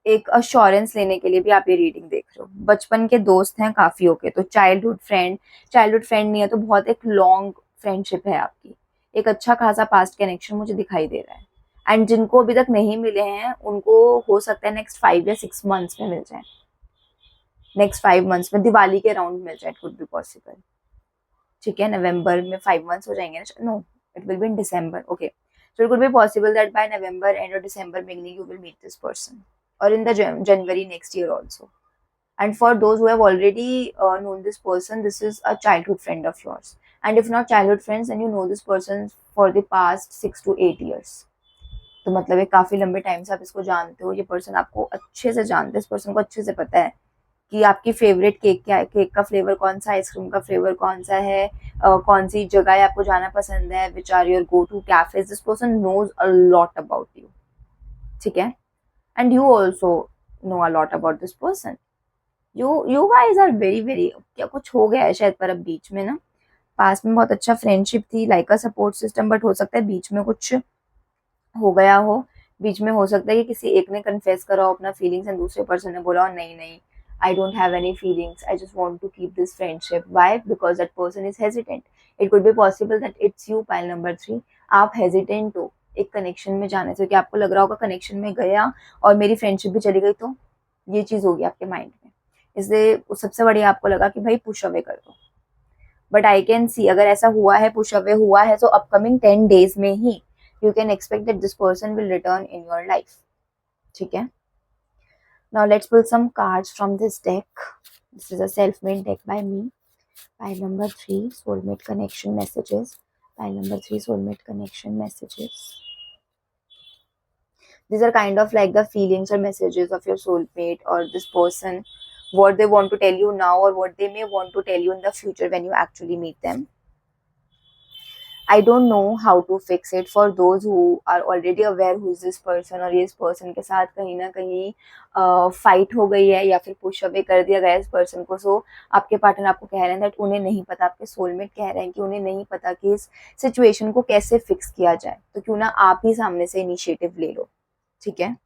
एक अश्योरेंस लेने के लिए भी आप ये रीडिंग देख रहे हो। बचपन के दोस्त हैं काफी होके, तो चाइल्डहुड फ्रेंड नहीं है तो बहुत एक लॉन्ग फ्रेंडशिप है आपकी, एक अच्छा खासा पास्ट कनेक्शन मुझे दिखाई दे रहा है। एंड जिनको अभी तक नहीं मिले हैं उनको हो सकता है नेक्स्ट 5 या 6 मंथ्स में मिल जाए, नेक्स्ट 5 मंथ्स में दिवाली के अराउंड मिल जाए, इट कुड बी पॉसिबल, ठीक है। नवंबर में 5 मंथ्स हो जाएंगे ना, no it will be in December, okay. So it could be possible that by November end or December beginning you will meet this person, or in the January next year also. And for those who have already known this person, this is a childhood friend of yours. And if not childhood friends, then you know this person for the past 6 to 8 years. तो मतलब एक काफी लंबे टाइम से आप इसको जानते हो, ये पर्सन आपको अच्छे से जानते हैं, इस पर्सन को अच्छे से पता है कि आपकी फेवरेट केक क्या है, केक का फ्लेवर कौन सा है, आइसक्रीम का फ्लेवर कौन सा है, कौन सी जगह आपको जाना पसंद है, which are your go to cafes. This person knows a lot about you, ठीक है, and you also know a lot about this person. You guys are very very, क्या कुछ हो गया है शायद पर अब बीच में ना, पास में बहुत अच्छा फ्रेंडशिप थी, like a support system, but हो सकता है बीच में कुछ हो गया हो। बीच में हो सकता है कि किसी एक ने कन्फेस करा हो अपना फीलिंग्स एंड दूसरे पर्सन ने बोला नहीं नहीं, I don't have any feelings, I just want to keep this friendship. Why? Because that person is hesitant. It could be possible that it's you, pile number 3, आप hesitant हो एक कनेक्शन में जाने से, कि आपको लग रहा होगा कनेक्शन में गया और मेरी फ्रेंडशिप भी चली गई, तो ये चीज होगी आपके माइंड में, इसलिए सबसे बढ़िया आपको लगा कि भाई पुश अवे कर दो। बट आई कैन सी अगर ऐसा हुआ है, पुश अवे हुआ है, तो अपकमिंग 10 days में ही you can expect that this person will return in your life, ठीक है। Now let's pull some cards from this deck. This is a self-made deck by me. Pile number 3, soulmate connection messages. Pile number 3, soulmate connection messages. These are kind of like the feelings or messages of your soulmate or this person, what they want to tell you now or what they may want to tell you in the future when you actually meet them. I don't know how to fix it for those who are already aware who is this person, और ये इस person के साथ कहीं ना कहीं फाइट हो गई है या फिर पुश अवे कर दिया गया इस पर्सन को। सो आपके पार्टनर आपको कह रहे हैं दैट उन्हें नहीं पता, आपके सोलमेट कह रहे हैं कि उन्हें नहीं पता कि इस सिचुएशन को कैसे फिक्स किया जाए, तो क्यों ना आप ही सामने से इनिशिएटिव ले लो, ठीक है।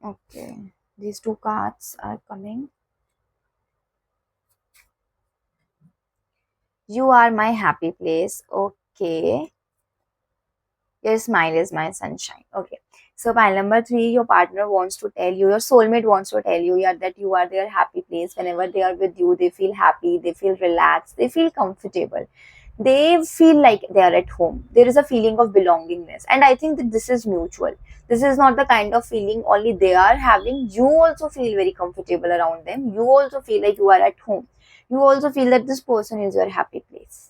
Okay, these two cards are coming. You are my happy place. Okay. Your smile is my sunshine. Okay. So pile number 3, your partner wants to tell you, your soulmate wants to tell you, yeah, that you are their happy place. Whenever they are with you, they feel happy, they feel relaxed, they feel comfortable. They feel like they are at home. There is a feeling of belongingness. And I think that this is mutual. This is not the kind of feeling only they are having. You also feel very comfortable around them. You also feel like you are at home. You also feel that this person is your happy place.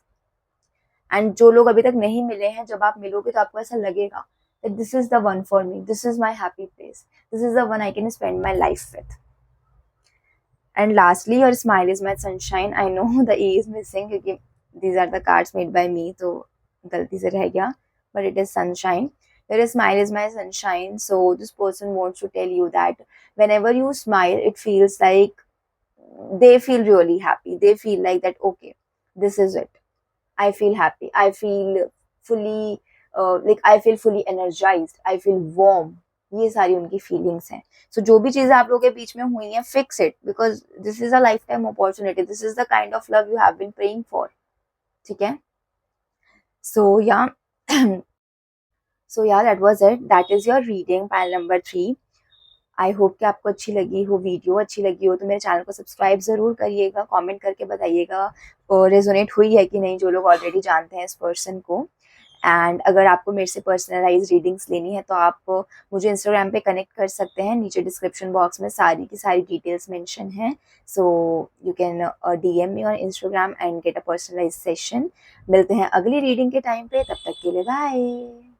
And जो लोग अभी तक नहीं मिले हैं, जब आप मिलोगे तो आपको ऐसा लगेगा that this is the one for me, this is my happy place, this is the one I can spend my life with. And lastly, your smile is my sunshine. I know the E is missing क्योंकि these are the cards made by me, तो गलती से रह गया, but it is sunshine. Your smile is my sunshine. So this person wants to tell you that whenever you smile, it feels like they feel really happy. They feel like that, okay, this is it. I feel happy. I feel fully I feel fully energized. I feel warm. ये सारी उनकी फीलिंग्स हैं. सो जो भी चीजें आप लोगों के बीच में हुई हैं, fix it, because this is a lifetime opportunity. This is the kind of love you have been praying for. ठीक है. So yeah so yeah that was it. That is your reading pile number 3. I hope कि आपको अच्छी लगी हो, वीडियो अच्छी लगी हो तो मेरे चैनल को सब्सक्राइब ज़रूर करिएगा, कमेंट करके बताइएगा रेजोनेट हुई है कि नहीं, जो लोग ऑलरेडी जानते हैं इस पर्सन को. एंड अगर आपको मेरे से पर्सनलाइज रीडिंग्स लेनी है तो आप मुझे इंस्टाग्राम पे कनेक्ट कर सकते हैं. नीचे डिस्क्रिप्शन बॉक्स में सारी की सारी डिटेल्स मेंशन हैं. So you can DM me on Instagram and get a personalize session. मिलते हैं अगली रीडिंग के टाइम पे. तब तक के लिए बाय.